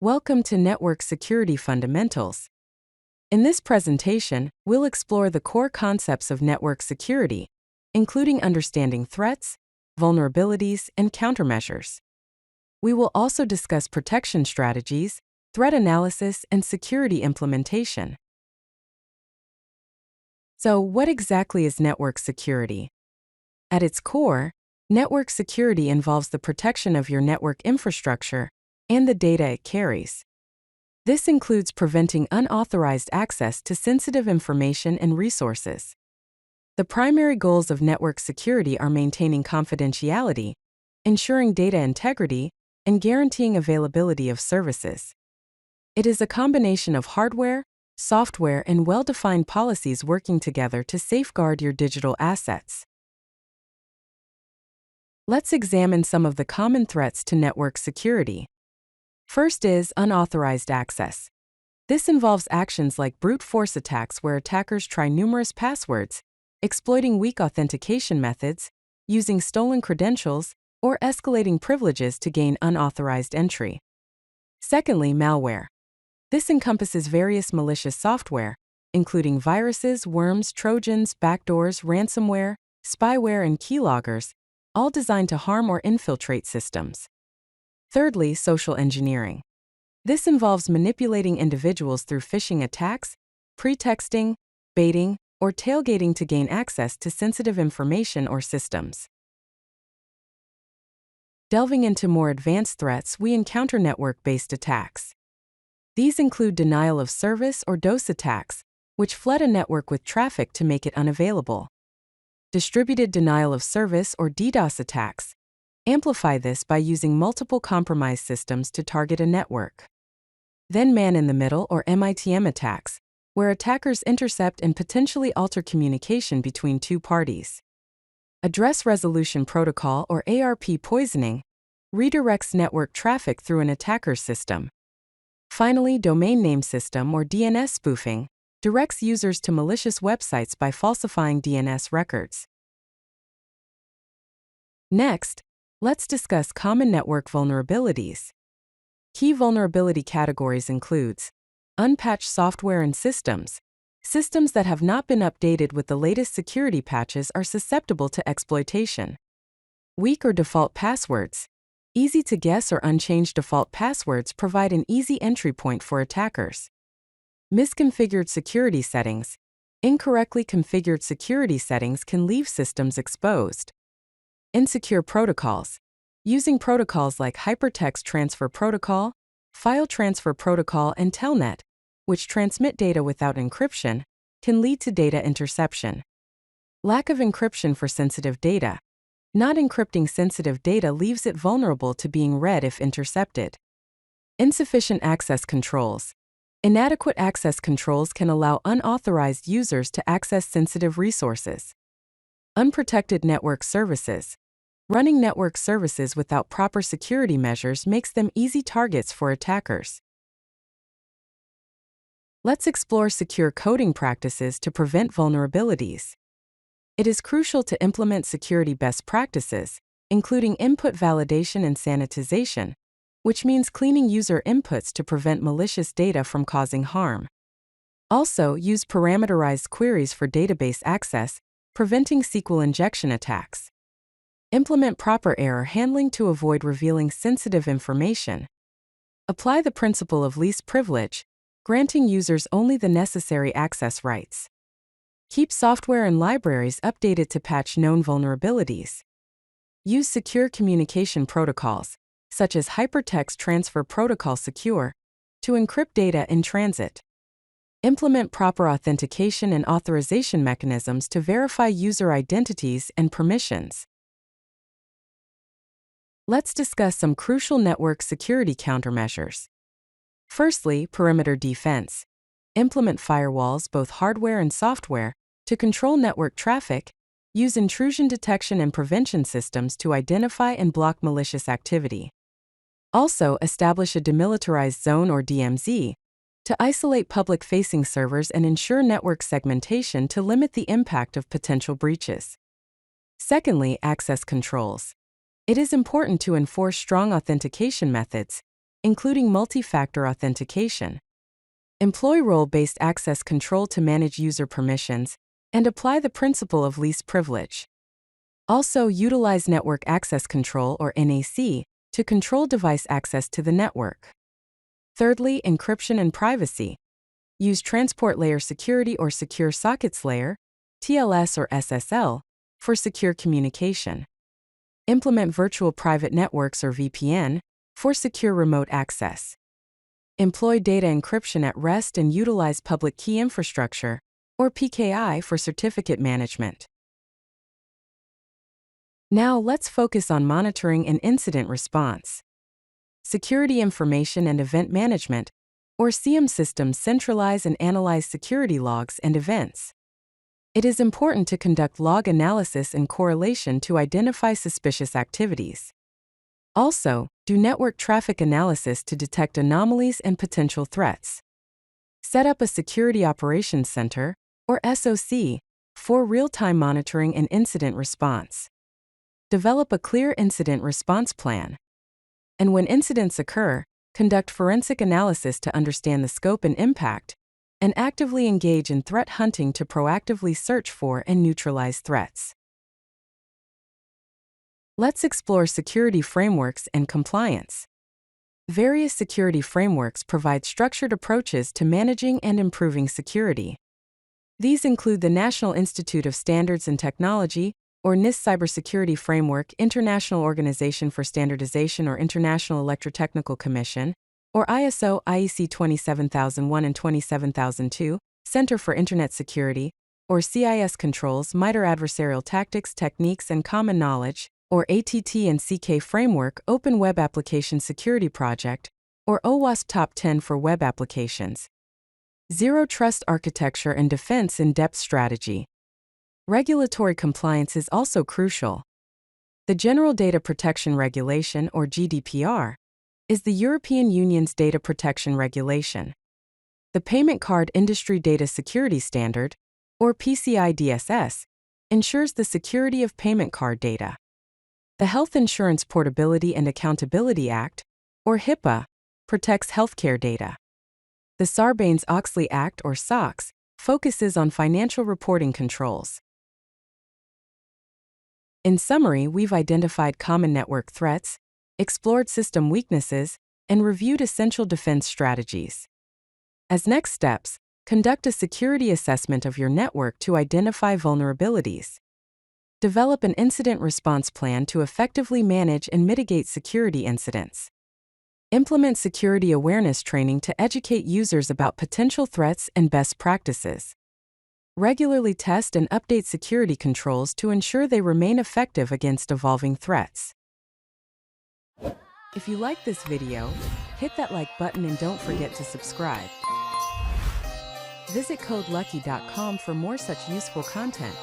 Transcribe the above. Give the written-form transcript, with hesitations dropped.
Welcome to Network Security Fundamentals. In this presentation, we'll explore the core concepts of network security, including understanding threats, vulnerabilities, and countermeasures. We will also discuss protection strategies, threat analysis, and security implementation. So, what exactly is network security? At its core, network security involves the protection of your network infrastructure and the data it carries. This includes preventing unauthorized access to sensitive information and resources. The primary goals of network security are maintaining confidentiality, ensuring data integrity, and guaranteeing availability of services. It is a combination of hardware, software, and well-defined policies working together to safeguard your digital assets. Let's examine some of the common threats to network security. First is unauthorized access. This involves actions like brute force attacks where attackers try numerous passwords, exploiting weak authentication methods, using stolen credentials, or escalating privileges to gain unauthorized entry. Secondly, malware. This encompasses various malicious software, including viruses, worms, trojans, backdoors, ransomware, spyware, and keyloggers, all designed to harm or infiltrate systems. Thirdly, social engineering. This involves manipulating individuals through phishing attacks, pretexting, baiting, or tailgating to gain access to sensitive information or systems. Delving into more advanced threats, we encounter network-based attacks. These include denial of service or DOS attacks, which flood a network with traffic to make it unavailable. Distributed denial of service or DDoS attacks. Amplify this by using multiple compromised systems to target a network. Then man-in-the-middle or MITM attacks, where attackers intercept and potentially alter communication between two parties. Address resolution protocol or ARP poisoning redirects network traffic through an attacker's system. Finally, domain name system or DNS spoofing directs users to malicious websites by falsifying DNS records. Next, let's discuss common network vulnerabilities. Key vulnerability categories includes unpatched software and systems. Systems that have not been updated with the latest security patches are susceptible to exploitation. Weak or default passwords. Easy to guess or unchanged default passwords provide an easy entry point for attackers. Misconfigured security settings. Incorrectly configured security settings can leave systems exposed. Insecure protocols. Using protocols like Hypertext Transfer Protocol, File Transfer Protocol, and Telnet, which transmit data without encryption, can lead to data interception. Lack of encryption for sensitive data. Not encrypting sensitive data leaves it vulnerable to being read if intercepted. Insufficient access controls. Inadequate access controls can allow unauthorized users to access sensitive resources. Unprotected network services. Running network services without proper security measures makes them easy targets for attackers. Let's explore secure coding practices to prevent vulnerabilities. It is crucial to implement security best practices, including input validation and sanitization, which means cleaning user inputs to prevent malicious data from causing harm. Also, use parameterized queries for database access, preventing SQL injection attacks. Implement proper error handling to avoid revealing sensitive information. Apply the principle of least privilege, granting users only the necessary access rights. Keep software and libraries updated to patch known vulnerabilities. Use secure communication protocols, such as Hypertext Transfer Protocol Secure, to encrypt data in transit. Implement proper authentication and authorization mechanisms to verify user identities and permissions. Let's discuss some crucial network security countermeasures. Firstly, perimeter defense. Implement firewalls, both hardware and software, to control network traffic. Use intrusion detection and prevention systems to identify and block malicious activity. Also, establish a demilitarized zone or DMZ to isolate public-facing servers and ensure network segmentation to limit the impact of potential breaches. Secondly, access controls. It is important to enforce strong authentication methods, including multi-factor authentication. Employ role-based access control to manage user permissions and apply the principle of least privilege. Also, utilize network access control, or NAC, to control device access to the network. Thirdly, encryption and privacy. Use transport layer security or secure sockets layer, TLS or SSL, for secure communication. Implement virtual private networks, or VPN, for secure remote access. Employ data encryption at rest and utilize public key infrastructure, or PKI, for certificate management. Now let's focus on monitoring and incident response. Security information and event management, or SIEM systems, centralize and analyze security logs and events. It is important to conduct log analysis and correlation to identify suspicious activities. Also, do network traffic analysis to detect anomalies and potential threats. Set up a Security Operations Center, or SOC, for real-time monitoring and incident response. Develop a clear incident response plan. And when incidents occur, conduct forensic analysis to understand the scope and impact, and actively engage in threat hunting to proactively search for and neutralize threats. Let's explore security frameworks and compliance. Various security frameworks provide structured approaches to managing and improving security. These include the National Institute of Standards and Technology, or NIST Cybersecurity Framework, International Organization for Standardization or International Electrotechnical Commission, or ISO IEC 27001 and 27002, Center for Internet Security, or CIS controls, MITRE Adversarial Tactics, Techniques, and Common Knowledge, or ATT and CK Framework, Open Web Application Security Project, or OWASP Top 10 for web applications. Zero Trust Architecture and Defense in-Depth Strategy. Regulatory compliance is also crucial. The General Data Protection Regulation, or GDPR, is the European Union's data protection regulation. The Payment Card Industry Data Security Standard, or PCI DSS, ensures the security of payment card data. The Health Insurance Portability and Accountability Act, or HIPAA, protects healthcare data. The Sarbanes-Oxley Act, or SOX, focuses on financial reporting controls. In summary, we've identified common network threats, explored system weaknesses, and reviewed essential defense strategies. As next steps, conduct a security assessment of your network to identify vulnerabilities. Develop an incident response plan to effectively manage and mitigate security incidents. Implement security awareness training to educate users about potential threats and best practices. Regularly test and update security controls to ensure they remain effective against evolving threats. If you like this video, hit that like button and don't forget to subscribe. Visit codelucky.com for more such useful content.